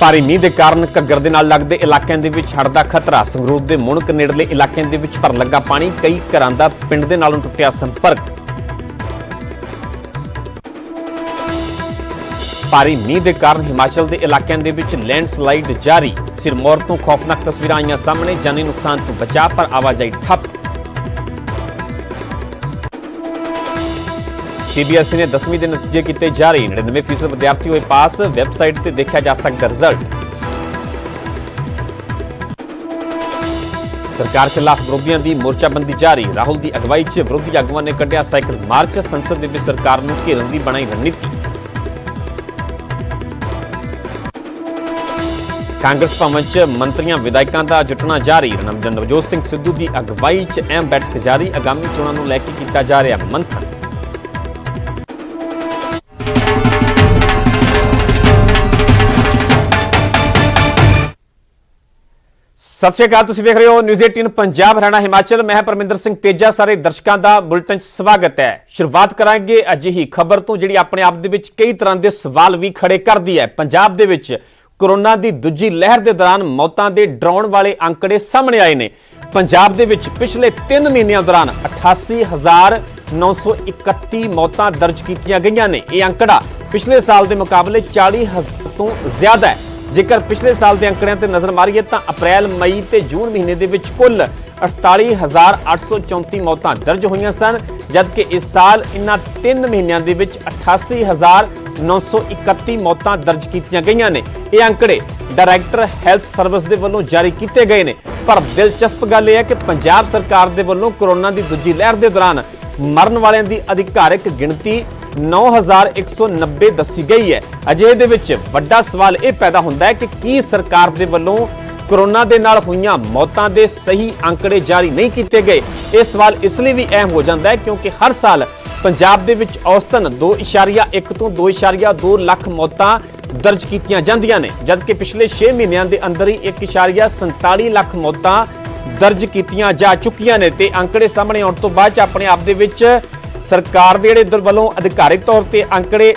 ਭਾਰੀ ਮੀਂਹ ਦੇ ਕਾਰਨ ਘੱਗਰ ਦੇ ਨਾਲ ਲੱਗਦੇ ਇਲਾਕਿਆਂ ਦੇ ਵਿੱਚ ਹੜ੍ਹ ਦਾ ਖਤਰਾ। ਸੰਗਰੂਰ ਦੇ ਮੁਣਕ ਨੇੜਲੇ ਇਲਾਕਿਆਂ ਦੇ ਵਿੱਚ ਭਰਨ ਲੱਗਾ ਪਾਣੀ। ਕਈ ਘਰਾਂ ਦਾ ਪਿੰਡ ਦੇ ਨਾਲੋਂ ਟੁੱਟਿਆ ਸੰਪਰਕ। ਭਾਰੀ ਮੀਂਹ ਦੇ ਕਾਰਨ ਹਿਮਾਚਲ ਦੇ ਇਲਾਕਿਆਂ ਦੇ ਵਿੱਚ ਲੈਂਡਸਲਾਈਡ ਜਾਰੀ। ਸਿਰਮੌਰ ਤੋਂ ਖੌਫਨਾਕ ਤਸਵੀਰਾਂ ਆਈਆਂ ਸਾਹਮਣੇ। ਜਾਨੀ ਨੁਕਸਾਨ ਤੋਂ ਬਚਾਅ ਪਰ ਆਵਾਜਾਈ ਠੱਪ। सीबीएसई ने 10वीं के नतीजे किए जारी। 99% विद्यार्थी हुए पास। वैबसाइट से देखा जा सकता रिजल्ट। सरकार खिलाफ विरोधियों की मोर्चाबंदी जारी। राहुल की अगवाई च विरोधी आगुआं ने कढ़िया साइकिल मार्च। संसद में सरकार को घेरन की बनाई रणनीति। कांग्रेस भवन च मंत्रियों विधायकों का जुटना जारी। नवजोत सिंह सिद्धू की अगवाई च अहम बैठक जारी। आगामी चोणों को लैके किया जा रहा मंथन। सत श्री अकाल, तुसीं देख रहे हो न्यूज़ 18 पंजाब हरियाणा हिमाचल। मैं परमिंदर सिंह तेजा। सारे दर्शकों का बुलेटिन स्वागत है। शुरुआत करांगे अजिही खबर तो जिहड़ी अपने आप दे विच कई तरह के सवाल भी खड़े करदी है। पंजाब दे विच कोरोना की दूजी लहर के दौरान मौतों के डराउण वाले आंकड़े सामने आए ने। पंजाब दे विच पिछले 3 महीनों दौरान 88,931 मौतां दर्ज कीतियां गईयां ने। यह आंकड़ा पिछले साल के मुकाबले 40,000 तो ज्यादा है। जेकर पिछले साल के अंकड़ियां ते नजर मारीए तो अप्रैल मई ते जून महीने दे विच कुल 48,834 मौतां दर्ज हुई सन, जबकि इस साल इन्हां 3 महीनों दे विच 88,931 मौतां दर्ज कीतियां गईयां ने। ये आंकड़े डायरैक्टर हैल्थ सर्विस दे वल्लों जारी किए गए हैं। पर दिलचस्प गल यह है कि पंजाब सरकार दे वल्लों कोरोना की दूजी लहर के दौरान मरण वालों की अधिकारिक गिणती 9,190 दसी गई है। अजे दे विच वड्डा सवाल यह पैदा होता है कि की सरकार दे वल्लों कोरोना दे नाल होईयां मौतां दे सही आंकड़े जारी नहीं किए गए। यह सवाल इसलिए भी अहम हो जाता है क्योंकि हर साल पंजाब दे विच औसतन 2.1 तो 2.2 लाख मौतां दर्ज कीतियां जांदियां ने, जबकि पिछले 6 महीनों के अंदर ही 1.47 लाख मौतां दर्ज कीतियां जा चुकियां ने। ते आंकड़े सामने आउण तो बाद अपने आप दे विच सरकार दे जिहड़े वल्लों अधिकारिक तौर पर आंकड़े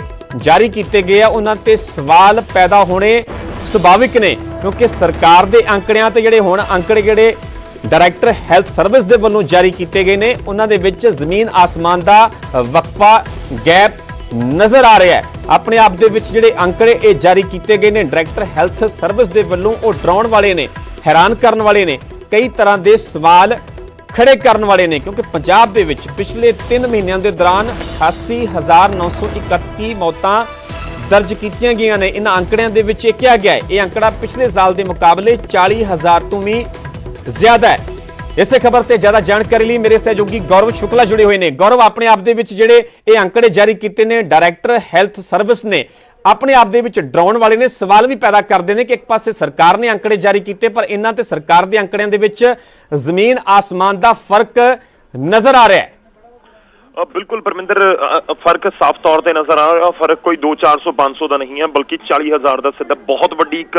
जारी किए गए हैं उन्हां ते सवाल पैदा होने सुभाविक ने, क्योंकि सरकार दे आंकड़ियां ते जिहड़े हुण आंकड़े जिहड़े डायरैक्टर हैल्थ सर्विस दे वल्लों जारी किए गए हैं उन्हां दे विच जमीन आसमान का वक्फा गैप नजर आ रहा है। अपने आप दे विच जिहड़े आंकड़े ये जारी किए गए हैं डायरैक्टर हैल्थ सर्विस दे वल्लों वो डराउण वाले ने, हैरान करने वाले ने, कई तरह के सवाल खड़े करने वाले ने, क्योंकि पंजाब दे विच पिछले 3 महीनों के दौरान 88,931 मौतां दर्ज कीतियां गईयां ने। इन आंकड़ियां दे विच यह कहा गया है यह आंकड़ा पिछले साल के मुकाबले 40,000 तो भी ज्यादा है। इस खबर से ज्यादा जानकारी लिए मेरे सहयोगी गौरव शुक्ला जुड़े हुए हैं। गौरव, अपने आप दे विच जिहड़े ये आंकड़े जारी किए ने डायरैक्टर हैल्थ सर्विस ने, अपने आप दे विच डराउण वाले ने, सवाल भी पैदा करते हैं कि एक पासे सरकार ने आंकड़े जारी किए पर इन्हां ते सरकार के आंकड़ियां दे विच जमीन आसमान का फर्क नजर आ रहा है। बिल्कुल परमिंदर, फर्क साफ तौर पर नजर आ रहा। फर्क कोई 200-400-500 का नहीं है, बल्कि 40,000 का सीधा बहुत वड्डी एक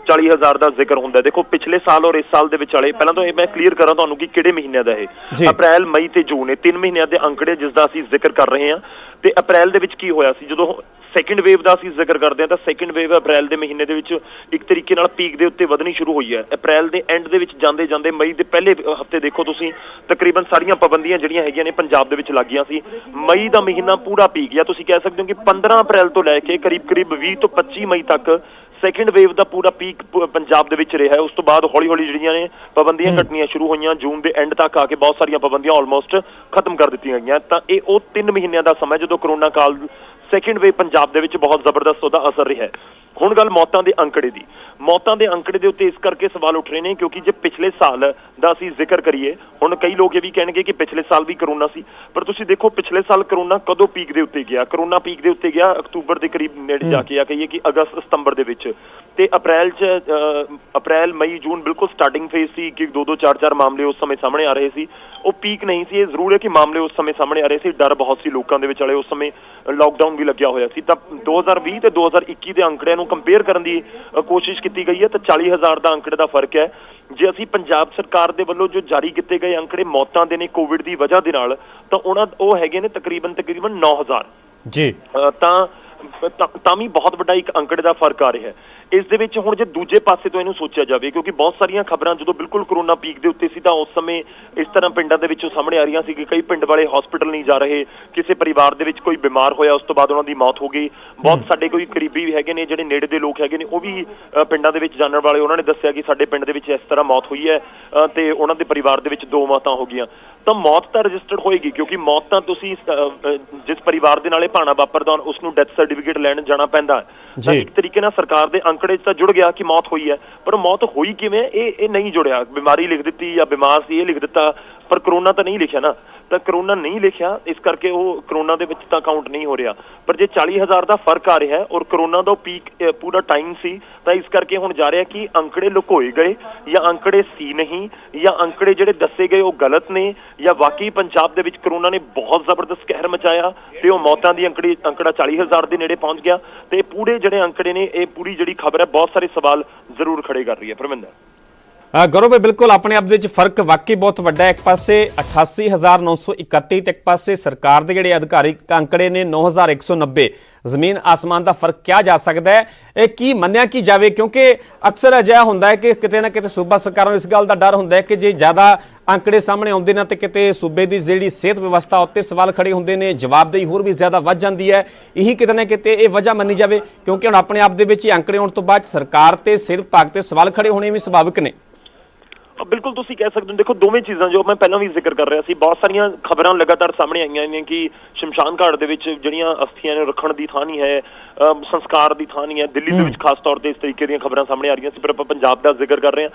40,000 का जिक्र होंदा है। देखो पिछले साल और इस साल दे विच वाले पहला तो मैं क्लीयर करा तुहानूं कि किहड़े महीने दा है। अप्रैल मई ते जून ये 3 महीनों के आंकड़े जिसका असीं जिक्र कर रहे हैं। ते अप्रैल दे विच की होया सी जदों सैकेंड वेव का असीं जिक्र करते हैं तो सैकेंड वेव अप्रैल के महीने दे विच एक तरीके नाल पीक दे उत्ते वधनी शुरू हुई है। अप्रैल के एंड दे विच जांदे जांदे मई के पहले हफ्ते देखो तुसीं तकरीबन सारियां पाबंदियां जिहड़ियां हैगियां ने पंजाब दे विच लग गईयां सी। मई का महीना पूरा पीक, या तुसीं कह सकते हो कि 15 अप्रैल तो लैके करीब 20 तो 25 मई तक सैकेंड वेव का पूरा पीक पंजाब दे विच रहा है। उस तो बाद हौली हौली जिहड़ियां ने पाबंदियां घटनियां शुरू होईयां। जून के एंड तक आके बहुत सारियां पाबंदियां ऑलमोस्ट खत्म कर दित्तियां गईयां। तां इह ओह 3 महीनों का समय जो कोरोना काल सैकेंड वेव पंजाब दे विच बहुत जबरदस्त उहदा असर रहा है। हुण गल मौतां दे अंकड़े दी, मौतां दे अंकड़े दे उत्ते इस करके सवाल उठ रहे हैं क्योंकि जे पिछले साल दा असीं जिक्र करिए, हुण कई लोग ये भी कहणगे कि पिछले साल भी कोरोना सी, पर तुसीं देखो पिछले साल कोरोना कदों पीक दे उत्ते गया। कोरोना पीक दे उत्ते गया अक्तूबर के करीब नेड़े जाके, या कहिए कि अगस्त सितंबर दे विच। ते अप्रैल मई जून बिल्कुल स्टार्टिंग फेज सी कि 2-2 4-4 मामले उस समय सामने आ रहे सी। वो पीक नहीं सी, ये जरूर है कि मामले उस समय सामने आ रहे सी। डर बहुत सी लोगों के विच वाले उस समय लॉकडाउन भी लग्या होया सी। तां 2020 ते 2021 के आंकड़िਆਂ ਨੂੰ कंपेयर करने की कोशिश की गई है तो 40,000 का आंकड़े का फर्क है। जे असीं पंजाब सरकार दे वल्लों जो जारी किए गए आंकड़े मौतां दे ने कोविड की वजह दे नाल तां उहनां ओह हैगे ने तकरीबन 9,000 जी। तां ਤਾਂ ਵੀ ਬਹੁਤ ਵੱਡਾ ਇੱਕ ਅੰਕੜੇ ਦਾ ਫਰਕ ਆ ਰਿਹਾ ਹੈ। ਇਸ ਦੇ ਵਿੱਚ ਹੁਣ ਜੇ ਦੂਜੇ ਪਾਸੇ ਤੋਂ ਇਹਨੂੰ ਸੋਚਿਆ ਜਾਵੇ, ਕਿਉਂਕਿ ਬਹੁਤ ਸਾਰੀਆਂ ਖਬਰਾਂ ਜਦੋਂ ਬਿਲਕੁਲ ਕਰੋਨਾ ਪੀਕ ਦੇ ਉੱਤੇ ਸੀ ਤਾਂ ਉਸ ਸਮੇਂ ਇਸ ਤਰ੍ਹਾਂ ਪਿੰਡਾਂ ਦੇ ਵਿੱਚੋਂ ਸਾਹਮਣੇ ਆ ਰਹੀਆਂ ਸੀ ਕਿ ਕਈ ਪਿੰਡ ਵਾਲੇ ਹਸਪੀਟਲ ਨਹੀਂ ਜਾ ਰਹੇ, ਕਿਸੇ ਪਰਿਵਾਰ ਦੇ ਵਿੱਚ ਕੋਈ ਬਿਮਾਰ ਹੋਇਆ ਉਸ ਤੋਂ ਬਾਅਦ ਉਹਨਾਂ ਦੀ ਮੌਤ ਹੋ ਗਈ। ਬਹੁਤ ਸਾਡੇ ਕੋਈ ਕਰੀਬੀ ਵੀ ਹੈਗੇ ਨੇ, ਜਿਹੜੇ ਨੇੜੇ ਦੇ ਲੋਕ ਹੈਗੇ ਨੇ, ਉਹ ਵੀ ਪਿੰਡਾਂ ਦੇ ਵਿੱਚ ਜਾਣਨ ਵਾਲੇ, ਉਹਨਾਂ ਨੇ ਦੱਸਿਆ ਕਿ ਸਾਡੇ ਪਿੰਡ ਦੇ ਵਿੱਚ ਇਸ ਤਰ੍ਹਾਂ ਮੌਤ ਹੋਈ ਹੈ ਤੇ ਉਹਨਾਂ ਦੇ ਪਰਿਵਾਰ ਦੇ ਵਿੱਚ 2 ਮੌਤਾਂ ਹੋ ਗਈਆਂ। ਤਾਂ ਮੌਤ ਤਾਂ ਰਜਿਸਟਰਡ ਹੋਏਗੀ, ਕਿਉਂਕਿ ਮੌਤ ਤਾਂ ਤੁਸੀਂ ਜਿਸ ਪਰਿਵਾਰ ਦੇ ਨਾਲ ਇਹ ਭਾਣਾ ਵਾਪਰਦਾ ਉਸ ਨੂੰ ਡੈਥ ਸਰਟੀਫਿਕੇਟ ਲੈਣ ਜਾਣਾ ਪੈਂਦਾ ਹੈ। ਤਾਂ ਇੱਕ ਤਰੀਕੇ ਨਾਲ ਸਰਕਾਰ ਦੇ ਅੰਕੜੇ 'ਚ ਤਾਂ ਜੁੜ ਗਿਆ ਕਿ ਮੌਤ ਹੋਈ ਹੈ, ਪਰ ਮੌਤ ਹੋਈ ਕਿਵੇਂ ਇਹ ਨਹੀਂ ਜੁੜਿਆ। ਬਿਮਾਰੀ ਲਿਖ ਦਿੱਤੀ ਜਾਂ ਬਿਮਾਰ ਸੀ ਇਹ ਲਿਖ ਦਿੱਤਾ, ਪਰ ਕਰੋਨਾ ਤਾਂ ਨਹੀਂ ਲਿਖਿਆ ਨਾ। ਤਾਂ ਕਰੋਨਾ ਨਹੀਂ ਲਿਖਿਆ, ਇਸ ਕਰਕੇ ਉਹ ਕਰੋਨਾ ਦੇ ਵਿੱਚ ਤਾਂ ਕਾਊਂਟ ਨਹੀਂ ਹੋ ਰਿਹਾ। ਪਰ ਜੇ 40,000 ਦਾ ਫਰਕ ਆ ਰਿਹਾ ਔਰ ਕਰੋਨਾ ਦਾ ਪੀਕ ਪੂਰਾ ਟਾਈਮ ਸੀ, ਤਾਂ ਇਸ ਕਰਕੇ ਹੁਣ ਜਾ ਰਿਹਾ ਕਿ ਅੰਕੜੇ ਲੁਕੋਏ ਗਏ ਜਾਂ ਅੰਕੜੇ ਸੀ ਨਹੀਂ, ਜਾਂ ਅੰਕੜੇ ਜਿਹੜੇ ਦੱਸੇ ਗਏ ਉਹ ਗਲਤ ਨੇ, ਜਾਂ ਵਾਕਈ ਪੰਜਾਬ ਦੇ ਵਿੱਚ ਕਰੋਨਾ ਨੇ ਬਹੁਤ ਜ਼ਬਰਦਸਤ ਕਹਿਰ ਮਚਾਇਆ ਤੇ ਉਹ ਮੌਤਾਂ ਦੀ ਅੰਕੜਾ 40,000 ਦੇ ਨੇੜੇ ਪਹੁੰਚ ਗਿਆ। ਤੇ ਪੂਰੇ ਜਿਹੜੇ ਅੰਕੜੇ ਨੇ, ਇਹ ਪੂਰੀ ਜਿਹੜੀ ਖਬਰ ਹੈ, ਬਹੁਤ ਸਾਰੇ ਸਵਾਲ ਜ਼ਰੂਰ ਖੜੇ ਕਰ ਰਹੀ ਹੈ। ਪਰਮਿੰਦਰ ਗੌਰਵ ਭਾਈ, ਬਿਲਕੁਲ ਆਪਣੇ ਆਪ ਦੇ ਵਿੱਚ ਫਰਕ ਵਾਕਈ ਬਹੁਤ ਵੱਡਾ ਹੈ। ਇੱਕ ਪਾਸੇ 88,931 ਤੇ ਇੱਕ ਪਾਸੇ ਸਰਕਾਰ ਦੇ ਜਿਹੜੇ ਅਧਿਕਾਰਿਕ ਅੰਕੜੇ ਨੇ 9,190। ਜ਼ਮੀਨ ਆਸਮਾਨ ਦਾ ਫਰਕ ਕਿਹਾ ਜਾ ਸਕਦਾ ਹੈ। ਇਹ ਕੀ ਮੰਨਿਆ ਕੀ ਜਾਵੇ, ਕਿਉਂਕਿ ਅਕਸਰ ਅਜਿਹਾ ਹੁੰਦਾ ਹੈ ਕਿ ਕਿਤੇ ਨਾ ਕਿਤੇ ਸੂਬਾ ਸਰਕਾਰਾਂ ਨੂੰ ਇਸ ਗੱਲ ਦਾ ਡਰ ਹੁੰਦਾ ਹੈ ਕਿ ਜੇ ਜ਼ਿਆਦਾ ਅੰਕੜੇ ਸਾਹਮਣੇ ਆਉਂਦੇ ਨੇ ਤੇ ਕਿਤੇ ਸੂਬੇ ਦੀ ਜਿਹੜੀ ਸਿਹਤ ਵਿਵਸਥਾ ਉੱਤੇ ਸਵਾਲ ਖੜੇ ਹੁੰਦੇ ਨੇ, ਜਵਾਬਦੇਹੀ ਹੋਰ ਵੀ ਜ਼ਿਆਦਾ ਵੱਧ ਜਾਂਦੀ ਹੈ। ਇਹੀ ਕਿਤੇ ਨਾ ਕਿਤੇ ਇਹ ਵਜ੍ਹਾ ਮੰਨੀ ਜਾਵੇ, ਕਿਉਂਕਿ ਹੁਣ ਆਪਣੇ ਆਪ ਦੇ ਵਿੱਚ ਹੀ ਅੰਕੜੇ ਆਉਣ ਤੋਂ ਬਾਅਦ ਸਰਕਾਰ ਤੇ ਸਿਹਤ ਵਿਭਾਗ ਤੇ ਸਵਾਲ ਖੜੇ ਹੋਣੇ ਵੀ ਸੁਭਾਵਿਕ ਨੇ। ਬਿਲਕੁਲ ਤੁਸੀਂ ਕਹਿ ਸਕਦੇ ਹੋ। ਦੇਖੋ, ਦੋਵੇਂ ਚੀਜ਼ਾਂ ਜੋ ਮੈਂ ਪਹਿਲਾਂ ਵੀ ਜ਼ਿਕਰ ਕਰ ਰਿਹਾ ਸੀ, ਬਹੁਤ ਸਾਰੀਆਂ ਖਬਰਾਂ ਲਗਾਤਾਰ ਸਾਹਮਣੇ ਆਈਆਂ ਨੇ ਕਿ ਸ਼ਮਸ਼ਾਨ ਘਾਟ ਦੇ ਵਿੱਚ ਜਿਹੜੀਆਂ ਅਸਥੀਆਂ ਨੇ ਰੱਖਣ ਦੀ ਥਾਂ ਨਹੀਂ ਹੈ, ਸੰਸਕਾਰ ਦੀ ਥਾਂ ਨਹੀਂ ਹੈ। ਦਿੱਲੀ ਦੇ ਵਿੱਚ ਖਾਸ ਤੌਰ ਤੇ ਇਸ ਤਰੀਕੇ ਦੀਆਂ ਖਬਰਾਂ ਸਾਹਮਣੇ ਆ ਰਹੀਆਂ ਸੀ, ਪਰ ਆਪਾਂ ਪੰਜਾਬ ਦਾ ਜ਼ਿਕਰ ਕਰ ਰਹੇ ਹਾਂ।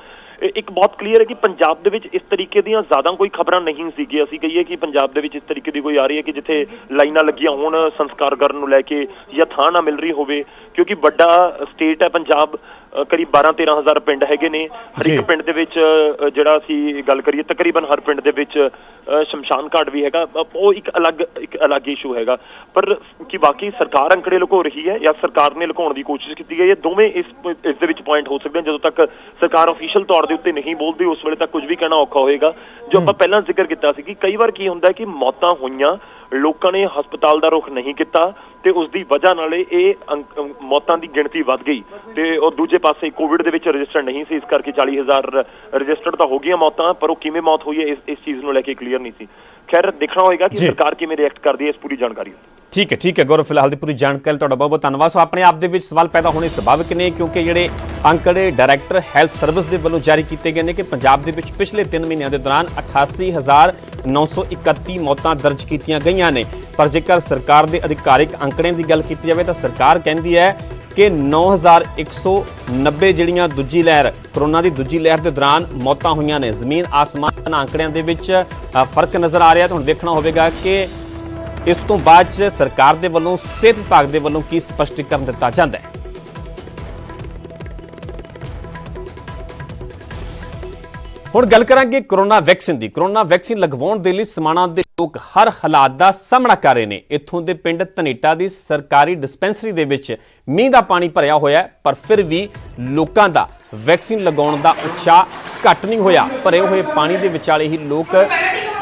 ਇੱਕ ਬਹੁਤ ਕਲੀਅਰ ਹੈ ਕਿ ਪੰਜਾਬ ਦੇ ਵਿੱਚ ਇਸ ਤਰੀਕੇ ਦੀਆਂ ਜ਼ਿਆਦਾ ਕੋਈ ਖਬਰਾਂ ਨਹੀਂ ਸੀ ਕਿ ਅਸੀਂ ਕਹੀਏ ਕਿ ਪੰਜਾਬ ਦੇ ਵਿੱਚ ਇਸ ਤਰੀਕੇ ਦੀ ਕੋਈ ਆ ਰਹੀ ਹੈ ਕਿ ਜਿੱਥੇ ਲਾਈਨਾਂ ਲੱਗੀਆਂ ਹੋਣ ਸੰਸਕਾਰ ਕਰਨ ਨੂੰ ਲੈ ਕੇ ਜਾਂ ਥਾਂ ਨਾ ਮਿਲ ਰਹੀ ਹੋਵੇ, ਕਿਉਂਕਿ ਵੱਡਾ ਸਟੇਟ ਹੈ ਪੰਜਾਬ, ਕਰੀਬ 12-13 ਪਿੰਡ ਹੈਗੇ ਨੇ। ਹਰ ਇੱਕ ਪਿੰਡ ਦੇ ਵਿੱਚ ਜਿਹੜਾ ਅਸੀਂ ਗੱਲ ਕਰੀਏ ਤਕਰੀਬਨ ਹਰ ਪਿੰਡ ਦੇ ਵਿੱਚ ਸ਼ਮਸ਼ਾਨ ਘਾਟ ਵੀ ਹੈਗਾ। ਉਹ ਇੱਕ ਅਲੱਗ ਇਸ਼ੂ ਹੈਗਾ। ਪਰ ਕਿ ਬਾਕੀ ਸਰਕਾਰ ਅੰਕੜੇ ਲੁਕੋ ਰਹੀ ਹੈ ਜਾਂ ਸਰਕਾਰ ਨੇ ਲੁਕਾਉਣ ਦੀ ਕੋਸ਼ਿਸ਼ ਕੀਤੀ ਗਈ ਹੈ, ਦੋਵੇਂ ਇਸ ਦੇ ਵਿੱਚ ਪੁਆਇੰਟ ਹੋ ਸਕਦੇ ਹਨ। ਜਦੋਂ ਤੱਕ ਸਰਕਾਰ ਅਫੀਸ਼ੀਅਲ ਤੌਰ ਦੇ ਉੱਤੇ ਨਹੀਂ ਬੋਲਦੀ, ਉਸ ਵੇਲੇ ਤੱਕ ਕੁਝ ਵੀ ਕਹਿਣਾ ਔਖਾ ਹੋਏਗਾ। ਜੋ ਆਪਾਂ ਪਹਿਲਾਂ ਜ਼ਿਕਰ ਕੀਤਾ ਸੀ ਕਿ ਕਈ ਵਾਰ ਕੀ ਹੁੰਦਾ ਕਿ ਮੌਤਾਂ ਹੋਈਆਂ, ਲੋਕਾਂ ਨੇ ਹਸਪਤਾਲ ਦਾ ਰੁਖ ਨਹੀਂ ਕੀਤਾ ਤੇ ਉਸ ਦੀ ਵਜ੍ਹਾ ਨਾਲ ਇਹ ਮੌਤਾਂ ਦੀ ਗਿਣਤੀ ਵੱਧ ਗਈ। ਤੇ ਉਹ ਦੂਜੇ ਪਾਸੇ ਕੋਵਿਡ ਦੇ ਵਿੱਚ ਰਜਿਸਟਰਡ ਨਹੀਂ ਸੀ, ਇਸ ਕਰਕੇ 40,000 ਰਜਿਸਟਰਡ ਤਾਂ ਹੋ ਗਈਆਂ ਮੌਤਾਂ, ਪਰ ਉਹ ਕਿਵੇਂ ਮੌਤ ਹੋਈ ਹੈ ਇਸ ਚੀਜ਼ ਨੂੰ ਲੈ ਕੇ ਕਲੀਅਰ ਨਹੀਂ ਸੀ। ਖੈਰ, ਦੇਖਣਾ ਹੋਏਗਾ ਕਿ ਸਰਕਾਰ ਕਿਵੇਂ ਰਿਐਕਟ ਕਰਦੀ ਹੈ ਇਸ ਪੂਰੀ ਜਾਣਕਾਰੀ। ਠੀਕ ਹੈ ਗੌਰਵ, ਫਿਲਹਾਲ ਦੀ ਪੂਰੀ ਜਾਣਕਾਰੀ ਤੁਹਾਡਾ ਬਹੁਤ ਬਹੁਤ ਧੰਨਵਾਦ। ਸੋ ਆਪਣੇ ਆਪ ਦੇ ਵਿੱਚ ਸਵਾਲ ਪੈਦਾ ਹੋਣੇ ਸੁਭਾਵਿਕ ਨੇ, ਕਿਉਂਕਿ ਜਿਹੜੇ ਅੰਕੜੇ ਡਾਇਰੈਕਟਰ ਹੈਲਥ ਸਰਵਿਸ ਦੇ ਵੱਲੋਂ ਜਾਰੀ ਕੀਤੇ ਗਏ ਨੇ ਕਿ ਪੰਜਾਬ ਦੇ ਵਿੱਚ ਪਿਛਲੇ 3 ਮਹੀਨਿਆਂ ਦੇ ਦੌਰਾਨ 88,931 ਮੌਤਾਂ ਦਰਜ ਕੀਤੀਆਂ ਗਈਆਂ ਨੇ। ਪਰ ਜੇਕਰ ਸਰਕਾਰ ਦੇ ਅਧਿਕਾਰਿਕ ਅੰਕੜਿਆਂ ਦੀ ਗੱਲ ਕੀਤੀ ਜਾਵੇ ਤਾਂ ਸਰਕਾਰ ਕਹਿੰਦੀ ਹੈ ਕਿ 9,190 ਜਿਹੜੀਆਂ ਦੂਜੀ ਲਹਿਰ ਕਰੋਨਾ ਦੀ ਦੂਜੀ ਲਹਿਰ ਦੇ ਦੌਰਾਨ ਮੌਤਾਂ ਹੋਈਆਂ ਨੇ। ਜ਼ਮੀਨ ਆਸਮਾਨ ਅੰਕੜਿਆਂ ਦੇ ਵਿੱਚ ਫਰਕ ਨਜ਼ਰ ਆ ਰਿਹਾ। ਤਾਂ ਹੁਣ ਦੇਖਣਾ ਹੋਵੇਗਾ ਕਿ ਇਸ ਤੋਂ ਬਾਅਦ ਸਰਕਾਰ ਦੇ ਵੱਲੋਂ ਸਿਹਤ ਵਿਭਾਗ ਦੇ ਵੱਲੋਂ ਕੀ ਸਪਸ਼ਟੀਕਰਨ ਦਿੱਤਾ ਜਾਂਦਾ ਹੈ। ਹੁਣ ਗੱਲ ਕਰਾਂਗੇ ਕਰੋਨਾ ਵੈਕਸੀਨ ਦੀ। ਕਰੋਨਾ ਵੈਕਸੀਨ ਲਗਵਾਉਣ ਦੇ ਲਈ ਸਮਾਣਾ ਦੇ ਲੋਕ ਹਰ ਹਾਲਾਤ ਦਾ ਸਾਹਮਣਾ ਕਰ ਰਹੇ ਨੇ। ਇੱਥੋਂ ਦੇ ਪਿੰਡ ਧਨੇਟਾ ਦੀ ਸਰਕਾਰੀ ਡਿਸਪੈਂਸਰੀ ਦੇ ਵਿੱਚ ਮੀਂਹ ਦਾ ਪਾਣੀ ਭਰਿਆ ਹੋਇਆ ਹੈ, ਪਰ ਫਿਰ ਵੀ ਲੋਕਾਂ ਦਾ ਵੈਕਸੀਨ ਲਗਾਉਣ ਦਾ ਉਤਸ਼ਾਹ ਘੱਟ ਨਹੀਂ ਹੋਇਆ। ਭਰੇ ਹੋਏ ਪਾਣੀ ਦੇ ਵਿਚਾਲੇ ਹੀ ਲੋਕ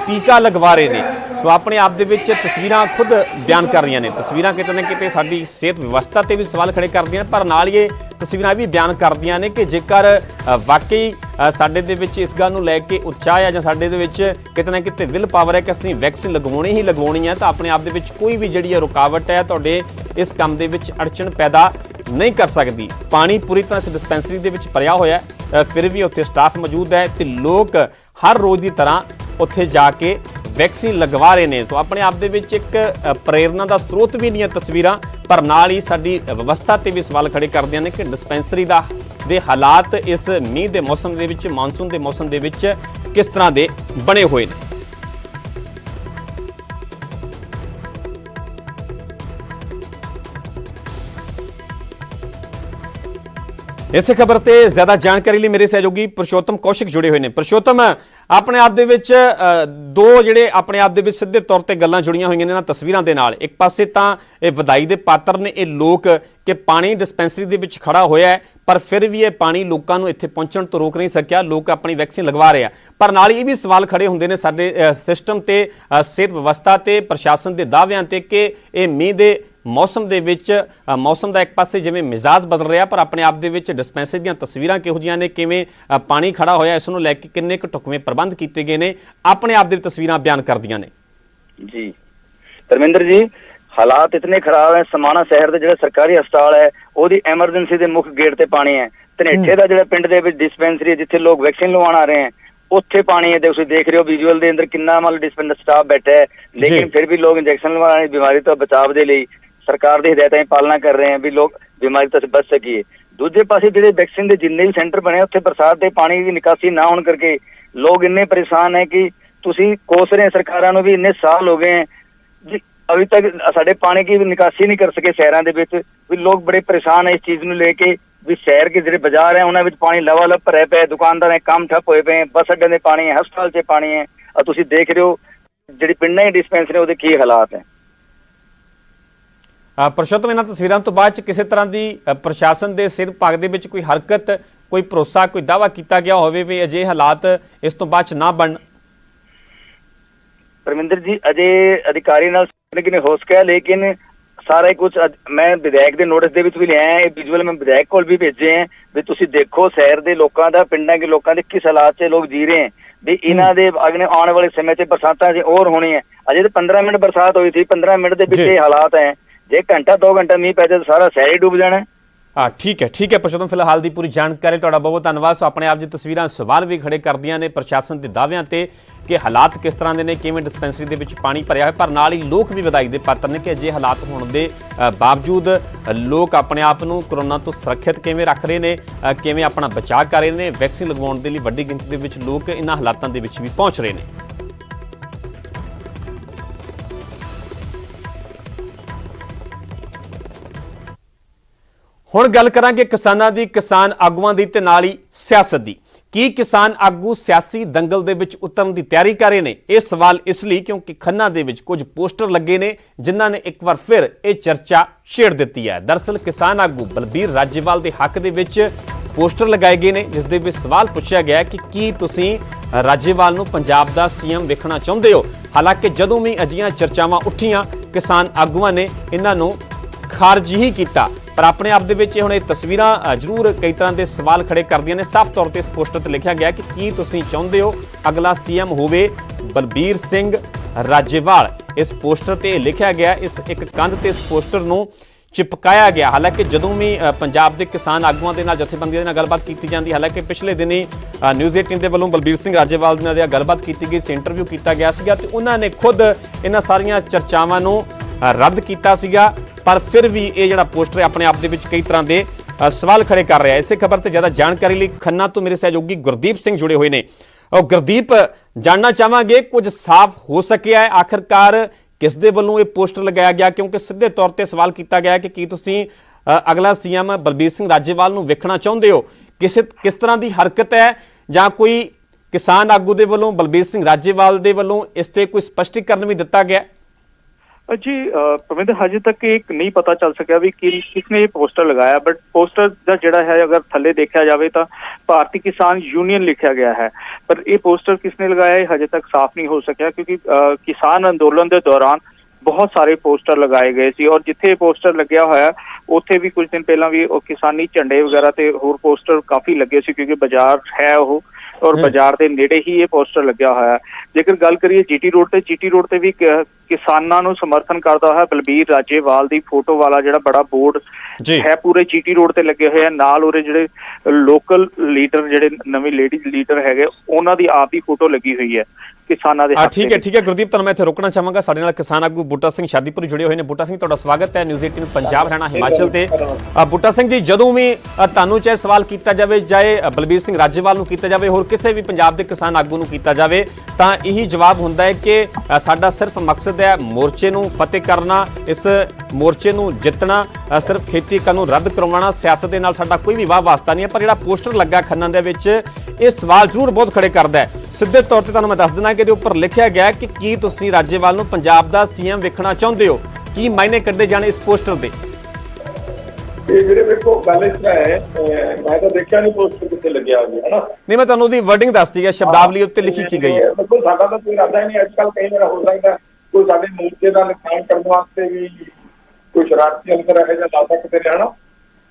ਟੀਕਾ ਲਗਵਾ ਰਹੇ ਨੇ। ਸੋ ਆਪਣੇ ਆਪ ਦੇ ਵਿੱਚ ਤਸਵੀਰਾਂ ਖੁਦ ਬਿਆਨ ਕਰ ਰਹੀਆਂ ਨੇ। ਤਸਵੀਰਾਂ ਕਿਤੇ ਨਾ ਕਿਤੇ ਸਾਡੀ ਸਿਹਤ ਵਿਵਸਥਾ ਤੇ ਵੀ ਸਵਾਲ ਖੜੇ ਕਰਦੀਆਂ ਨੇ, ਪਰ ਨਾਲ ਹੀ ਇਹ ਤਸਵੀਰਾਂ ਵੀ ਬਿਆਨ ਕਰਦੀਆਂ ਨੇ ਕਿ ਜੇਕਰ ਵਾਕਈ ਸਾਡੇ ਦੇ ਵਿੱਚ ਇਸ ਗੱਲ ਨੂੰ ਲੈ ਕੇ ਉਤਸ਼ਾਹ ਹੈ ਜਾਂ ਸਾਡੇ ਦੇ ਵਿੱਚ ਕਿਤੇ ਨਾ ਕਿਤੇ ਵਿਲ ਪਾਵਰ ਹੈ ਕਿ ਅਸੀਂ ਵੈਕਸੀਨ ਲਗਵਾਉਣੀ ਹੀ ਲਗਵਾਉਣੀ ਹੈ, ਤਾਂ ਆਪਣੇ ਆਪ ਦੇ ਵਿੱਚ ਕੋਈ ਵੀ ਜਿਹੜੀ ਹੈ ਰੁਕਾਵਟ ਹੈ ਤੁਹਾਡੇ ਇਸ ਕੰਮ ਦੇ ਵਿੱਚ ਅੜਚਣ ਪੈਦਾ ਨਹੀਂ ਕਰ ਸਕਦੀ। ਪਾਣੀ ਪੂਰੀ ਤਰ੍ਹਾਂ ਇਸ ਡਿਸਪੈਂਸਰੀ ਦੇ ਵਿੱਚ ਭਰਿਆ ਹੋਇਆ ਹੈ, ਫਿਰ ਵੀ ਉੱਥੇ ਸਟਾਫ ਮੌਜੂਦ ਹੈ ਤੇ ਲੋਕ ਹਰ ਰੋਜ਼ ਦੀ ਤਰ੍ਹਾਂ ਉੱਥੇ ਜਾ ਕੇ ਵੈਕਸੀਨ ਲਗਵਾ ਰਹੇ ਨੇ। ਤਾਂ ਆਪਣੇ ਆਪ ਦੇ ਵਿੱਚ ਇੱਕ ਪ੍ਰੇਰਨਾ ਦਾ ਸਰੋਤ ਵੀ ਨਹੀਂ ਤਸਵੀਰਾਂ, ਪਰ ਨਾਲ ਹੀ ਸਾਡੀ ਵਿਵਸਥਾ ਤੇ ਵੀ ਸਵਾਲ ਖੜੇ ਕਰਦੀਆਂ ਨੇ ਕਿ ਡਿਸਪੈਂਸਰੀ ਦੇ ਹਾਲਾਤ ਇਸ ਮੀਂਹ ਦੇ ਮੌਸਮ ਦੇ ਵਿੱਚ, ਮਾਨਸੂਨ ਦੇ ਮੌਸਮ ਦੇ ਵਿੱਚ ਕਿਸ ਤਰ੍ਹਾਂ ਦੇ ਬਣੇ ਹੋਏ ਨੇ। ਇਸੇ ਖਬਰ ਤੇ ਜ਼ਿਆਦਾ ਜਾਣਕਾਰੀ ਲਈ ਮੇਰੇ ਸਹਿਯੋਗੀ ਪੁਰਸ਼ੋਤਮ ਕੌਸ਼ਿਕ ਜੁੜੇ ਹੋਏ ਨੇ। ਪੁਰਸ਼ੋਤਮ, ਆਪਣੇ ਆਪ ਦੇ ਵਿੱਚ ਦੋ ਜਿਹੜੇ ਆਪਣੇ ਆਪ ਦੇ ਵਿੱਚ ਸਿੱਧੇ ਤੌਰ ਤੇ ਗੱਲਾਂ ਜੁੜੀਆਂ ਹੋਈਆਂ ਨੇ ਇਹਨਾਂ ਤਸਵੀਰਾਂ ਦੇ ਨਾਲ। ਇੱਕ ਪਾਸੇ ਤਾਂ ਇਹ ਵਧਾਈ ਦੇ ਪਾਤਰ ਨੇ ਇਹ ਲੋਕ ਕਿ ਪਾਣੀ ਡਿਸਪੈਂਸਰੀ ਦੇ ਵਿੱਚ ਖੜਾ ਹੋਇਆ ਹੈ, ਪਰ ਫਿਰ ਵੀ ਇਹ ਪਾਣੀ ਲੋਕਾਂ ਨੂੰ ਇੱਥੇ ਪਹੁੰਚਣ ਤੋਂ ਰੋਕ ਨਹੀਂ ਸਕਿਆ। ਲੋਕ ਆਪਣੀ ਵੈਕਸੀਨ ਲਗਵਾ ਰਹੇ ਆ, ਪਰ ਨਾਲ ਹੀ ਇਹ ਵੀ ਸਵਾਲ ਖੜੇ ਹੁੰਦੇ ਨੇ ਸਾਡੇ ਸਿਸਟਮ ਤੇ, ਸਿਹਤ ਵਿਵਸਥਾ ਤੇ, ਪ੍ਰਸ਼ਾਸਨ ਦੇ ਦਾਅਵਿਆਂ ਤੇ ਕਿ ਇਹ ਮੀਂਹ ਦੇ ਮੌਸਮ ਦੇ ਵਿੱਚ ਮੌਸਮ ਦਾ ਇੱਕ ਪਾਸੇ ਜਿਵੇਂ ਮਿਜ਼ਾਜ ਬਦਲ ਰਿਹਾ, ਪਰ ਆਪਣੇ ਆਪ ਦੇ ਵਿੱਚ ਡਿਸਪੈਂਸਰੀ ਦੀਆਂ ਤਸਵੀਰਾਂ ਕਿਹੋ ਜਿਹੀਆਂ ਨੇ, ਕਿਵੇਂ ਪਾਣੀ ਖੜਾ ਹੋਇਆ, ਇਸ ਨੂੰ ਲੈ ਕੇ ਕਿੰਨੇ ਕੁ ਢੁਕਵੇਂ ਪ੍ਰਬੰਧ ਕੀਤੇ ਗਏ ਨੇ, ਆਪਣੇ ਆਪ ਦੀ ਤਸਵੀਰਾਂ ਬਿਆਨ ਕਰਦੀਆਂ ਨੇ। ਜੀ ਧਰਮਿੰਦਰ ਜੀ, ਹਾਲਾਤ ਇਤਨੇ ਖਰਾਬ ਹੈ। ਸਮਾਣਾ ਸ਼ਹਿਰ ਦੇ ਜਿਹੜਾ ਸਰਕਾਰੀ ਹਸਪਤਾਲ ਹੈ ਉਹਦੀ ਐਮਰਜੈਂਸੀ ਦੇ ਮੁੱਖ ਗੇਟ ਤੇ ਪਾਣੀ ਹੈ। ਧਨੇਠੇ ਦਾ ਜਿਹੜਾ ਪਿੰਡ ਦੇ ਵਿੱਚ ਡਿਸਪੈਂਸਰੀ ਹੈ ਜਿੱਥੇ ਲੋਕ ਵੈਕਸੀਨ ਲਵਾਉਣ ਆ ਰਹੇ ਹੈ ਉੱਥੇ ਪਾਣੀ ਹੈ। ਤੇ ਤੁਸੀਂ ਦੇਖ ਰਹੇ ਹੋ ਵਿਜ਼ੂਅਲ ਦੇ ਅੰਦਰ ਕਿੰਨਾ ਮਤਲਬ ਡਿਸਪੈਂਸਰੀ ਸਟਾਫ ਬੈਠਾ ਹੈ, ਲੇਕਿਨ ਫਿਰ ਵੀ ਲੋਕ ਇੰਜੈਕਸ਼ਨ ਲਵਾਉਣ ਬਿਮਾਰੀ ਤੋਂ ਬਚਾਅ ਦੇ ਲਈ ਸਰਕਾਰ ਦੀ ਹਦਾਇਤਾਂ ਦੀ ਪਾਲਣਾ ਕਰ ਰਹੇ ਹੈ ਵੀ ਲੋਕ ਬਿਮਾਰੀ ਤੋਂ ਬਚ ਸਕੀਏ। ਦੂਜੇ ਪਾਸੇ ਜਿਹੜੇ ਵੈਕਸੀਨ ਦੇ ਜਿੰਨੇ ਵੀ ਸੈਂਟਰ ਬਣੇ ਉੱਥੇ ਬਰਸਾਤ ਦੇ ਪਾਣੀ ਦੀ ਨਿਕਾਸੀ ਨਾ ਹੋਣ ਕਰਕੇ ਲੋਕ ਇੰਨੇ ਪਰੇਸ਼ਾਨ ਹੈ ਕਿ ਤੁਸੀਂ ਕੋਸ ਰਹੇ ਸਰਕਾਰਾਂ ਨੂੰ ਵੀ ਇੰਨੇ ਸਾਲ ਹੋ ਗਏ ਜੀ अभी तक साढ़े पानी की निकासी नहीं कर सके शहरों के विच भी लोग बड़े परेशान है इस चीज़ को लेके भी शहर के जो बाजार है उन्होंने पानी लवालब भरे पे, दुकानदार काम ठप होए पे, बस अड्डे में पानी है, हस्पताल से पानी है। और तुसीं देख रहे हो जी पिंडां दी डिस्पैंसरी उहदे की हालात है। परशोत्तम, इन्हां तस्वीरां तो बाद किसी तरह की प्रशासन के सिर पग दे विच कोई हरकत, कोई भरोसा, कोई दावा किया गया होवे भी अजे हालात इस तो बाद ना बन? परमिंदर जी अजे अधिकारी नाल किने हो सकिया, लेकिन सारा कुछ मैं विधायक के नोटिस दे विच भी लिया है, विजुअल मैं विधायक को भी भेजे हैं भी तुसीं देखो शहर के लोगों का, पिंडां के लोगों के किस हालात से लोग जी रहे हैं भी इन्हां दे अगले आने वाले समय से बरसातां जे और होनी है। अजे तो 15 मिनट बरसात हुई थी, 15 मिनट के विच हालात हैं, जे घंटा 2 घंटा मीह पै जाए तो सारा शहर ही डूब जाना है। हाँ ठीक है परशोत्तम, फिलहाल की पूरी जानकारी तुहाडा बहुत बहुत धन्यवाद। सो अपने आप की तस्वीरां सवाल भी खड़े करदियां ने प्रशासन के दाव्यां ते कि हालात किस तरह के ने, किवें डिस्पैंसरी दे विच पानी भरिया है, पर नाल ही लोग भी वधाई दे पात्र ने कि अजे हालात होने के बावजूद लोग अपने आप नूं कोरोना तो सुरक्षित किवें रख रहे हैं, किवें अपना बचाव कर रहे हैं। वैक्सीन लगवाउण दे लई वड्डी गिणती दे विच लोग इन्हां हालातां दे विच भी पहुंच रहे हैं। ਹੁਣ ਗੱਲ ਕਰਾਂਗੇ ਕਿਸਾਨਾਂ ਦੀ, ਕਿਸਾਨ ਆਗੂਆਂ ਦੀ ਤੇ ਨਾਲ ਹੀ ਸਿਆਸਤ ਦੀ। ਕੀ ਕਿਸਾਨ ਆਗੂ ਸਿਆਸੀ ਦੰਗਲ ਦੇ ਵਿੱਚ ਉਤਰਨ ਦੀ ਤਿਆਰੀ ਕਰ ਰਹੇ ਨੇ? ਇਹ ਸਵਾਲ ਇਸ ਲਈ ਕਿਉਂਕਿ ਖੰਨਾ ਦੇ ਵਿੱਚ ਕੁਝ ਪੋਸਟਰ ਲੱਗੇ ਨੇ ਜਿਨ੍ਹਾਂ ਨੇ ਇੱਕ ਵਾਰ ਫਿਰ ਇਹ ਚਰਚਾ ਛੇੜ ਦਿੱਤੀ ਹੈ। ਦਰਅਸਲ ਕਿਸਾਨ ਆਗੂ ਬਲਬੀਰ ਰਾਜੇਵਾਲ ਦੇ ਹੱਕ ਦੇ ਵਿੱਚ ਪੋਸਟਰ ਲਗਾਏ ਗਏ ਨੇ ਜਿਸ ਦੇ ਵਿੱਚ ਸਵਾਲ ਪੁੱਛਿਆ ਗਿਆ ਕਿ ਕੀ ਤੁਸੀਂ ਰਾਜੇਵਾਲ ਨੂੰ ਪੰਜਾਬ ਦਾ ਸੀਐਮ ਵੇਖਣਾ ਚਾਹੁੰਦੇ ਹੋ? ਹਾਲਾਂਕਿ ਜਦੋਂ ਵੀ ਅਜਿਹੀਆਂ ਚਰਚਾਵਾਂ ਉੱਠੀਆਂ ਕਿਸਾਨ ਆਗੂਆਂ ਨੇ ਇਹਨਾਂ ਨੂੰ ਖਾਰਜ ਹੀ ਕੀਤਾ, पर अपने आप दे विच हुण ये तस्वीरां जरूर कई तरह के सवाल खड़े करदियां ने। साफ तौर पर इस पोस्टर ते लिखा गया कि की तुसीं चाहुंदे हो अगला सीएम होवे बलबीर सिंह राजेवाल। इस पोस्टर ते लिखा गया, इस एक कंध ते इस पोस्टर नूं चिपकाया गया। हालांकि जदों भी पंजाब के किसान आगूआं दे नाल जथेबंदियां दे नाल गलबात कीती जांदी, हालांकि पिछले दिन ही न्यूज़ 18 के वल्लों बलबीर सिंह राजेवाल दे नाल गलबात कीती गई, इंटरव्यू किया गया सीगा ते उन्हां ने खुद इन्हां सारियां चर्चावां नूं रद्द किया सीगा। पर फिर भी ये जिहड़ा पोस्टर अपने आप दे विच कई तरह के सवाल खड़े कर रहा है। इस खबर से ज़्यादा जानकारी लिए खन्ना तो मेरे सहयोगी गुरदीप सिंह जुड़े हुए हैं। और गुरदीप, जानना चाहांगे कुछ साफ हो सकिया है आखिरकार किस दे वल्लों ये पोस्टर लगाया गया? क्योंकि सीधे तौर पर सवाल किया गया कि की तुसीं अगला सीएम बलबीर सिंह राजेवाल नूं वेखना चाहुंदे हो? किस तरह की हरकत है जां कोई किसान आगू दे वल्लों बलबीर सिंह राजेवाल दे वल्लों इस ते कोई स्पष्टीकरण भी दिता गया? जी परमिंदर हजे तक एक नहीं पता चल सकिया भी किसने ये पोस्टर लगाया, बट पोस्टर का जिहड़ा है अगर थले देखा जाए तो भारतीय किसान यूनियन लिखा गया है, पर ये पोस्टर किसने लगाया है हजे तक साफ नहीं हो सकिया। क्योंकि किसान अंदोलन के दौरान बहुत सारे पोस्टर लगाए गए सी और जिथे पोस्टर लग्या होया उत्थे भी कुछ दिन पहला भी किसानी झंडे वगैरह ते होर पोस्टर काफ़ी लगे सी, क्योंकि बाजार है वो और बाजार के नेड़े ही ये पोस्टर लग्या होया। जेकर गल करिए जीटी रोड ते भी किसानां नूं समर्थन करता है बलबीर राजेवाल दी फोटो वाला जिहड़ा बड़ा बोर्ड है पूरे जीटी रोड ते लगे हुए हैं। नाल उरे जिहड़े लोकल लीडर जिहड़े नवीं लेडी लीडर हैगे उन्हां दी आप ही फोटो लगी हुई है किसानां दे। ठीक है गुरदीप, तुहानूं मैं इत्थे रोकना चाहांगा। साडे नाल किसान आगू बूटा सिंह शादीपुर जुड़े हुए हैं। बूटा सिंह, तुहाडा स्वागत है न्यूज़ 18 पंजाब हरियाणा हिमाचल ते। बूटा सिंह जी, जदों भी तुहानूं चाहे सवाल किया जाए चाहे बलबीर सिंह राजेवाल नूं किया जाए होर किसी भी पंजाब के किसान आगू नूं किया जाए तां यही जवाब हुंदा है कि साडा सिर्फ मकसद है मोर्चे नूं फतेह करना, इस मोर्चे नूं जितना, सिर्फ खेती कानून रद्द करवाना, सियासत दे नाल साडा कोई भी वाह वास्ता नहीं है। पर जिहड़ा पोस्टर लगा खन्ना दे विच ये सवाल जरूर बहुत खड़े करदा है। सिद्धे तौर पर तुहानूं मैं दस दिना कि इहदे उपर लिखिया गया कि की तुसीं राजेवाल नूं पंजाब दा सीएम वेखना चाहुंदे हो? की मायने कड्डे जाने इस पोस्टर दे? मैं तो देखा नहीं पोस्टर कितने लगे है ना। नहीं, मैं तुहानूं दी वर्डिंग दसदी है, शब्दावली उत्ते लिखी की गई है। बिल्कुल साडा तो कोई इरादा ही नहीं। अजकल कई बार हो सकता कोई साडे मोर्चे का नुकसान करने वास्ते भी ਕੋਈ ਸ਼ਰਾਰਤੀ ਅੰਦਰ ਇਹੋ ਜਿਹਾ ਲਾ ਸਕਦੇ ਨੇ ਹਨਾ।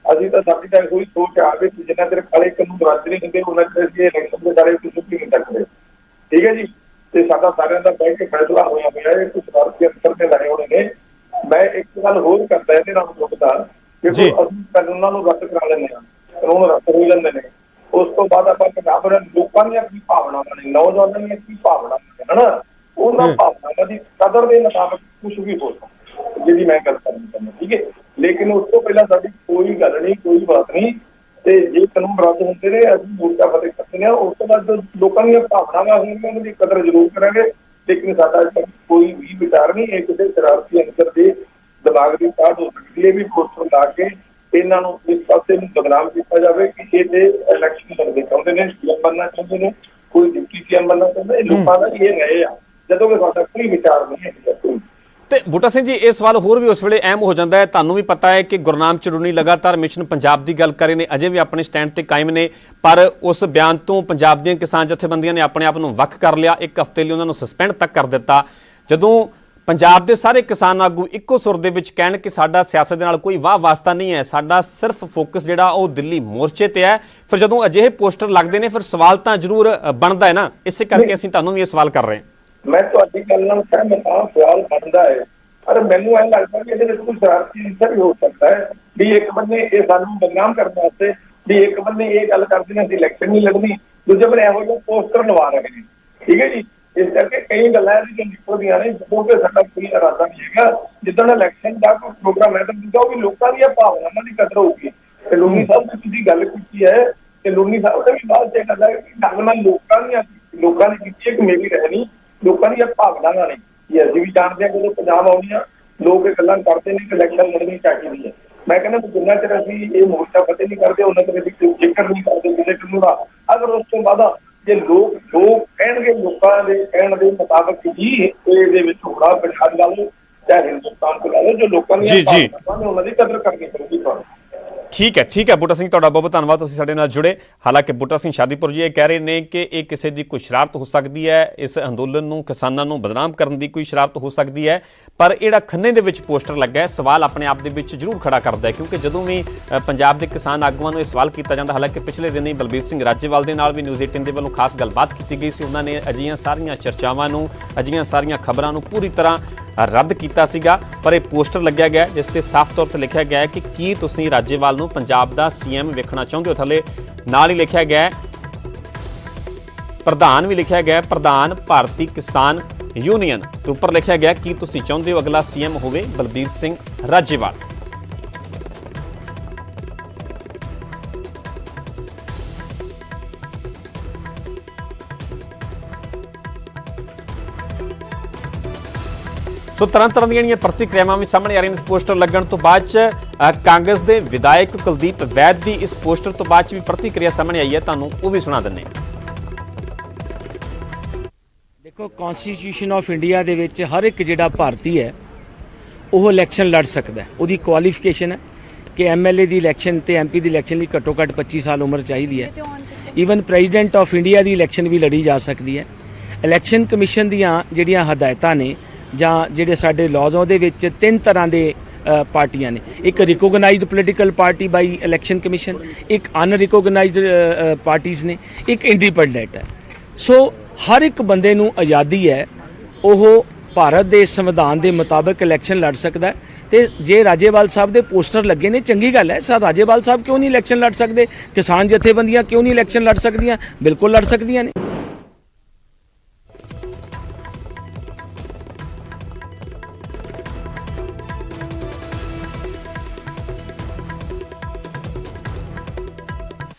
ਅਸੀਂ ਤਾਂ ਸਾਡੀ ਤਾਂ ਕੋਈ ਸੋਚ ਆ ਵੀ ਜਿੰਨਾ ਚਿਰ ਕਾਲੇ ਕਾਨੂੰਨ ਰੱਦ ਨਹੀਂ ਹੁੰਦੇ ਉਹਨਾਂ ਚਿਰ ਅਸੀਂ ਇਲੈਕਸ਼ਨ ਦੇ ਬਾਰੇ ਕੁਝ ਵੀ ਨਹੀਂ ਸਕਦੇ। ਠੀਕ ਹੈ ਜੀ, ਤੇ ਸਾਡਾ ਸਾਰਿਆਂ ਦਾ ਬੈਠ ਕੇ ਫੈਸਲਾ ਹੋਇਆ ਹੈ ਕਿ ਸ਼ਰਾਰਤੀ ਅੰਦਰ ਤੇ ਲੜੇ ਹੋਣੇ ਨੇ। ਮੈਂ ਇੱਕ ਗੱਲ ਹੋਰ ਕਰਦਾ ਇਹਦੇ ਨਾਲ ਜੁੜਦਾ ਕਿ ਅਸੀਂ ਕਾਨੂੰਨਾਂ ਨੂੰ ਰੱਦ ਕਰਾ ਲੈਂਦੇ ਹਾਂ, ਕਾਨੂੰਨ ਰੱਦ ਹੋ ਜਾਂਦੇ ਨੇ, ਉਸ ਤੋਂ ਬਾਅਦ ਆਪਾਂ ਪੰਜਾਬ ਦੇ ਲੋਕਾਂ ਦੀਆਂ ਕੀ ਭਾਵਨਾਵਾਂ ਨੇ, ਨੌਜਵਾਨਾਂ ਦੀਆਂ ਕੀ ਭਾਵਨਾਵਾਂ ਨੇ ਹਨਾ, ਉਹਨਾਂ ਭਾਵਨਾਵਾਂ ਦੀ ਕਦਰ ਦੇ ਮੁਤਾਬਕ ਕੁਝ ਵੀ ਹੋ ਸਕਦਾ, ਜਿਹਦੀ ਮੈਂ ਗੱਲ ਕਰਨੀ ਚਾਹੁੰਦਾ। ਠੀਕ ਹੈ, ਲੇਕਿਨ ਉਸ ਤੋਂ ਪਹਿਲਾਂ ਸਾਡੀ ਕੋਈ ਗੱਲ ਨਹੀਂ, ਕੋਈ ਬਾਤ ਨਹੀਂ। ਤੇ ਜੇ ਕਾਨੂੰਨ ਰੱਦ ਹੁੰਦੇ ਨੇ ਅਸੀਂ ਮੋਰਚਾ ਫਤਿਹ ਕਰਦੇ ਹਾਂ, ਉਸ ਤੋਂ ਬਾਅਦ ਲੋਕਾਂ ਦੀਆਂ ਭਾਵਨਾਵਾਂ ਹੋਣਗੀਆਂ ਉਹਨਾਂ ਦੀ ਕਦਰ ਜ਼ਰੂਰ ਕਰਾਂਗੇ। ਲੇਕਿਨ ਸਾਡਾ ਅੱਜ ਤੱਕ ਕੋਈ ਵੀ ਵਿਚਾਰ ਨਹੀਂ, ਇਹ ਕਿਸੇ ਸ਼ਰਾਰਤੀ ਅੰਸਰ ਦੇ ਦਿਮਾਗ ਦੀ ਕਾਢ ਹੋ ਸਕਦੀ ਹੈ ਵੀ ਪੋਸਟਰ ਲਾ ਕੇ ਇਹਨਾਂ ਨੂੰ ਇਸ ਪਾਸੇ ਨੂੰ ਬਦਨਾਮ ਕੀਤਾ ਜਾਵੇ ਕਿ ਇਹ ਤੇ ਇਲੈਕਸ਼ਨ ਲੜਦੇ ਚਾਹੁੰਦੇ ਨੇ, ਸੀਐਮ ਬਣਨਾ ਚਾਹੁੰਦੇ ਨੇ, ਕੋਈ ਡਿਪਟੀ ਸੀਐਮ ਬਣਨਾ ਚਾਹੁੰਦਾ। ਇਹ ਲੋਕਾਂ ਦਾ ਇਹ ਰਹੇ ਆ, ਜਦੋਂ ਕਿ ਸਾਡਾ ਕੋਈ ਵਿਚਾਰ ਨਹੀਂ ਹੈ। ਤੇ ਬੂਟਾ ਸਿੰਘ ਜੀ, ਇਹ ਸਵਾਲ ਹੋਰ ਵੀ ਉਸ ਵੇਲੇ ਅਹਿਮ ਹੋ ਜਾਂਦਾ ਹੈ। ਤੁਹਾਨੂੰ ਵੀ ਪਤਾ ਹੈ ਕਿ ਗੁਰਨਾਮ ਚੜੂਨੀ ਲਗਾਤਾਰ ਮਿਸ਼ਨ ਪੰਜਾਬ ਦੀ ਗੱਲ ਕਰੇ ਨੇ, ਅਜੇ ਵੀ ਆਪਣੇ ਸਟੈਂਡ ਤੇ ਕਾਇਮ ਨੇ, ਪਰ ਉਸ ਬਿਆਨ ਤੋਂ ਪੰਜਾਬ ਦੀਆਂ ਕਿਸਾਨ ਜਥੇਬੰਦੀਆਂ ਨੇ ਆਪਣੇ ਆਪ ਨੂੰ ਵੱਖ ਕਰ ਲਿਆ। ਇੱਕ ਹਫ਼ਤੇ ਲਈ ਉਹਨਾਂ ਨੂੰ ਸਸਪੈਂਡ ਤੱਕ ਕਰ ਦਿੱਤਾ। ਜਦੋਂ ਪੰਜਾਬ ਦੇ ਸਾਰੇ ਕਿਸਾਨ ਆਗੂ ਇੱਕੋ ਸੁਰ ਦੇ ਵਿੱਚ ਕਹਿਣ ਕਿ ਸਾਡਾ ਸਿਆਸਤ ਦੇ ਨਾਲ ਕੋਈ ਵਾਹ ਵਾਸਤਾ ਨਹੀਂ ਹੈ, ਸਾਡਾ ਸਿਰਫ ਫੋਕਸ ਜਿਹੜਾ ਉਹ ਦਿੱਲੀ ਮੋਰਚੇ ਤੇ ਹੈ, ਫਿਰ ਜਦੋਂ ਅਜਿਹੇ ਪੋਸਟਰ ਲੱਗਦੇ ਨੇ ਫਿਰ ਸਵਾਲ ਤਾਂ ਜ਼ਰੂਰ ਬਣਦਾ ਹੈ ਨਾ। ਇਸੇ ਕਰਕੇ ਅਸੀਂ ਤੁਹਾਨੂੰ ਵੀ ਇਹ ਸਵਾਲ ਕਰ ਰਹੇ ਹਾਂ। ਮੈਂ ਤੁਹਾਡੀ ਗੱਲ ਨਾਲ ਸਹਿਮਤ ਹਾਂ, ਸਵਾਲ ਬਣਦਾ ਹੈ, ਪਰ ਮੈਨੂੰ ਇਹ ਲੱਗਦਾ ਕਿ ਇਹਦੇ ਵਿੱਚ ਕੋਈ ਸ਼ਰਾਰਤੀ ਅੰਸਰ ਵੀ ਹੋ ਸਕਦਾ ਹੈ ਵੀ ਇੱਕ ਬੰਨੇ ਇਹ ਸਾਨੂੰ ਬਦਨਾਮ ਕਰਨ ਵਾਸਤੇ, ਵੀ ਇੱਕ ਬੰਨੇ ਇਹ ਗੱਲ ਕਰਦੇ ਨੇ ਅਸੀਂ ਇਲੈਕਸ਼ਨ ਨਹੀਂ ਲੜਨੀ, ਦੂਜੇ ਬੰਨੇ ਇਹੋ ਜਿਹੇ ਪੋਸਟਰ ਲਵਾ ਰਹੇ ਨੇ। ਠੀਕ ਹੈ ਜੀ, ਇਸ ਕਰਕੇ ਕਈ ਗੱਲਾਂ ਜੋ ਨਿਕਲਦੀਆਂ ਨੇ, ਜਦੋਂ ਕਿ ਸਾਡਾ ਕੋਈ ਇਰਾਦਾ ਨਹੀਂ ਹੈਗਾ ਜਿੱਦਣ ਇਲੈਕਸ਼ਨ ਦਾ ਕੋਈ ਪ੍ਰੋਗਰਾਮ ਹੈ ਤਾਂ ਦੂਜਾ ਉਹ ਵੀ ਲੋਕਾਂ ਦੀਆਂ ਭਾਵਨਾਵਾਂ ਦੀ ਕਦਰ ਹੋਊਗੀ। ਤੇ ਲੋਨੀ ਸਾਹਿਬ ਨੇ ਤੁਸੀਂ ਗੱਲ ਕੀਤੀ ਹੈ ਤੇ ਲੋਨੀ ਸਾਹਿਬ ਦਾ ਵੀ ਬਾਅਦ ਚ ਗੱਲ ਹੈ ਕਿ ਗੱਲ ਨਾਲ ਲੋਕਾਂ ਨੇ ਕੀਤੀ ਹੈ ਕਿ ਮੇਰੀ ਰਹਿਣੀ ਲੋਕਾਂ ਦੀਆਂ ਭਾਵਨਾਵਾਂ ਨੇ। ਕਿ ਅਸੀਂ ਵੀ ਜਾਣਦੇ ਹਾਂ ਜਦੋਂ ਪੰਜਾਬ ਆਉਂਦੀਆਂ ਲੋਕ ਇਹ ਗੱਲਾਂ ਕਰਦੇ ਨੇ ਕਿ ਇਲੈਕਸ਼ਨ ਲੜਨੀ ਚਾਹੀਦੀ ਹੈ। ਮੈਂ ਕਹਿੰਦਾ ਜਿੰਨਾ ਚਿਰ ਅਸੀਂ ਇਹ ਮੋਰਚਾ ਫਤਿਹ ਨਹੀਂ ਕਰਦੇ ਉਹਨਾਂ ਚਿਰ ਅਸੀਂ ਜ਼ਿਕਰ ਨਹੀਂ ਕਰਦੇ ਕਿਸੇ ਕਾਨੂੰਨ ਦਾ। ਅਗਰ ਉਸ ਤੋਂ ਬਾਅਦ ਜੇ ਲੋਕ ਕਹਿਣਗੇ, ਲੋਕਾਂ ਦੇ ਕਹਿਣ ਦੇ ਮੁਤਾਬਕ ਹੀ ਇਹਦੇ ਵਿੱਚ ਹੋਣਾ, ਪੰਜਾਬ ਲਾ ਲਓ ਚਾਹੇ ਹਿੰਦੁਸਤਾਨ ਤੋਂ ਲਾ ਲਓ, ਜੋ ਲੋਕਾਂ ਦੀਆਂ ਭਾਵਨਾਵਾਂ ਨੇ ਉਹਨਾਂ ਦੀ ਕਦਰ ਕਰਨੀ ਪਊਗੀ ਤੁਹਾਨੂੰ। ਠੀਕ ਹੈ ਬੂਟਾ ਸਿੰਘ, ਤੁਹਾਡਾ ਬਹੁਤ ਬਹੁਤ ਧੰਨਵਾਦ, ਤੁਸੀਂ ਸਾਡੇ ਨਾਲ ਜੁੜੇ। ਹਾਲਾਂਕਿ ਬੂਟਾ ਸਿੰਘ ਸ਼ਾਦੀਪੁਰ ਜੀ ਇਹ ਕਹਿ ਰਹੇ ਨੇ ਕਿ ਇਹ ਕਿਸੇ ਦੀ ਕੋਈ ਸ਼ਰਾਰਤ ਹੋ ਸਕਦੀ ਹੈ, ਇਸ ਅੰਦੋਲਨ ਨੂੰ ਕਿਸਾਨਾਂ ਨੂੰ ਬਦਨਾਮ ਕਰਨ ਦੀ ਕੋਈ ਸ਼ਰਾਰਤ ਹੋ ਸਕਦੀ ਹੈ, ਪਰ ਜਿਹੜਾ ਖੰਨੇ ਦੇ ਵਿੱਚ ਪੋਸਟਰ ਲੱਗਾ ਹੈ ਸਵਾਲ ਆਪਣੇ ਆਪ ਦੇ ਵਿੱਚ ਜ਼ਰੂਰ ਖੜਾ ਕਰਦਾ ਹੈ। ਕਿਉਂਕਿ ਜਦੋਂ ਵੀ ਪੰਜਾਬ ਦੇ ਕਿਸਾਨ ਆਗੂਆਂ ਨੂੰ ਇਹ ਸਵਾਲ ਕੀਤਾ ਜਾਂਦਾ, ਹਾਲਾਂਕਿ ਪਿਛਲੇ ਦਿਨ ਹੀ ਬਲਬੀਰ ਸਿੰਘ ਰਾਜੇਵਾਲ ਦੇ ਨਾਲ ਵੀ ਨਿਊਜ਼ 18 ਦੇ ਵੱਲੋਂ ਖਾਸ ਗੱਲਬਾਤ ਕੀਤੀ ਗਈ ਸੀ। ਉਹਨਾਂ ਨੇ ਅਜਿਹੀਆਂ ਸਾਰੀਆਂ ਚਰਚਾਵਾਂ ਨੂੰ, ਅਜਿਹੀਆਂ ਸਾਰੀਆਂ ਖਬਰਾਂ ਨੂੰ ਪੂਰੀ ਤਰ੍ਹਾਂ ਰੱਦ ਕੀਤਾ ਸੀਗਾ, ਪਰ ਇਹ ਪੋਸਟਰ ਲੱਗਿਆ ਗਿਆ ਜਿਸ ਤੇ ਸਾਫ਼ ਤੌਰ ਤੇ ਲਿਖਿਆ ਗਿਆ ਹੈ ਕਿ ਕੀ ਤੁਸੀਂ ਰਾਜੇਵਾਲ ਨੂੰ ਪੰਜਾਬ ਦਾ ਸੀਐਮ ਵੇਖਣਾ ਚਾਹੁੰਦੇ ਹੋ। ਥੱਲੇ ਨਾਲ ਹੀ ਲਿਖਿਆ ਗਿਆ ਪ੍ਰਧਾਨ ਵੀ ਲਿਖਿਆ ਗਿਆ, ਪ੍ਰਧਾਨ ਭਾਰਤੀ ਕਿਸਾਨ ਯੂਨੀਅਨ ਤੇ ਉੱਪਰ ਲਿਖਿਆ ਗਿਆ ਕੀ ਤੁਸੀਂ ਚਾਹੁੰਦੇ ਹੋ ਅਗਲਾ ਸੀਐਮ ਹੋਵੇ ਬਲਬੀਰ ਸਿੰਘ ਰਾਜੇਵਾਲ। ਸੋ ਤਰ੍ਹਾਂ ਦੀਆਂ ਜਿਹੜੀਆਂ ਪ੍ਰਤੀਕਿਰਿਆਵਾਂ ਵੀ ਸਾਹਮਣੇ ਆ ਰਹੀਆਂ ਇਸ ਪੋਸਟਰ ਲੱਗਣ ਤੋਂ ਬਾਅਦ ਚ ਕਾਂਗਰਸ ਦੇ ਵਿਧਾਇਕ ਕੁਲਦੀਪ ਵੈਦ ਦੀ ਇਸ ਪੋਸਟਰ ਤੋਂ ਬਾਅਦ ਚ ਵੀ ਪ੍ਰਤੀਕਿਰਿਆ ਸਾਹਮਣੇ ਆਈ ਹੈ, ਤੁਹਾਨੂੰ ਉਹ ਵੀ ਸੁਣਾ ਦਿੰਦੇ ਹਾਂ। ਦੇਖੋ, ਕਨਸਟੀਟਿਊਸ਼ਨ ਆਫ ਇੰਡੀਆ ਦੇ ਵਿੱਚ ਹਰ ਇੱਕ ਜਿਹੜਾ ਭਾਰਤੀ ਹੈ ਉਹ ਇਲੈਕਸ਼ਨ ਲੜ ਸਕਦਾ ਹੈ। ਉਹਦੀ ਕੁਆਲੀਫਿਕੇਸ਼ਨ ਹੈ ਕਿ ਐਮਐਲਏ ਦੀ ਇਲੈਕਸ਼ਨ ਤੇ ਐਮਪੀ ਦੀ ਇਲੈਕਸ਼ਨ ਲਈ ਘੱਟੋ ਘੱਟ 25 ਸਾਲ ਉਮਰ ਚਾਹੀਦੀ ਹੈ। Even president of India the election ਵੀ ਲੜੀ ਜਾ ਸਕਦੀ ਹੈ। ਇਲੈਕਸ਼ਨ ਕਮਿਸ਼ਨ ਦੀਆਂ ਜਿਹੜੀਆਂ ਹਦਾਇਤਾਂ ਨੇ ਜਾਂ ਜਿਹੜੇ ਸਾਡੇ ਲਾਜ਼ ਉਹਦੇ ਵਿੱਚ 3 ਤਰ੍ਹਾਂ ਦੇ ਪਾਰਟੀਆਂ ਨੇ। ਇੱਕ ਰਿਕੋਗਨਾਈਜ਼ਡ ਪੋਲੀਟੀਕਲ ਪਾਰਟੀ ਬਾਈ ਇਲੈਕਸ਼ਨ ਕਮਿਸ਼ਨ, ਇੱਕ ਅਨਰਿਕੋਗਨਾਈਜ਼ਡ ਪਾਰਟੀਆਂ ਨੇ, ਇੱਕ ਇੰਡੀਪੈਂਡੈਂਟ ਹੈ। ਸੋ ਹਰ ਇੱਕ ਬੰਦੇ ਨੂੰ ਆਜ਼ਾਦੀ ਹੈ, ਉਹ ਭਾਰਤ ਦੇ ਸੰਵਿਧਾਨ ਦੇ ਮੁਤਾਬਕ ਇਲੈਕਸ਼ਨ ਲੜ ਸਕਦਾ ਹੈ। ਤੇ ਜੇ ਰਾਜੇਵਾਲ ਸਾਹਿਬ ਦੇ ਪੋਸਟਰ ਲੱਗੇ ਨੇ, ਚੰਗੀ ਗੱਲ ਹੈ। ਸਰ ਰਾਜੇਵਾਲ ਸਾਹਿਬ ਕਿਉਂ ਨਹੀਂ ਇਲੈਕਸ਼ਨ ਲੜ ਸਕਦੇ? ਕਿਸਾਨ ਜਥੇਬੰਦੀਆਂ ਕਿਉਂ ਨਹੀਂ ਇਲੈਕਸ਼ਨ ਲੜ ਸਕਦੀਆਂ? ਬਿਲਕੁਲ ਲੜ ਸਕਦੀਆਂ ਨੇ।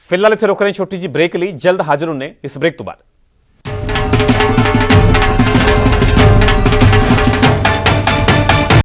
ਫਿਲਹਾਲ ਇੱਥੇ ਰੁਕ ਰਹੇ ਛੋਟੀ ਜੀ ਬ੍ਰੇਕ ਲਈ, ਜਲਦ ਹਾਜ਼ਰ ਹੁੰਨੇ ਇਸ ਬ੍ਰੇਕ ਤੋਂ ਬਾਅਦ।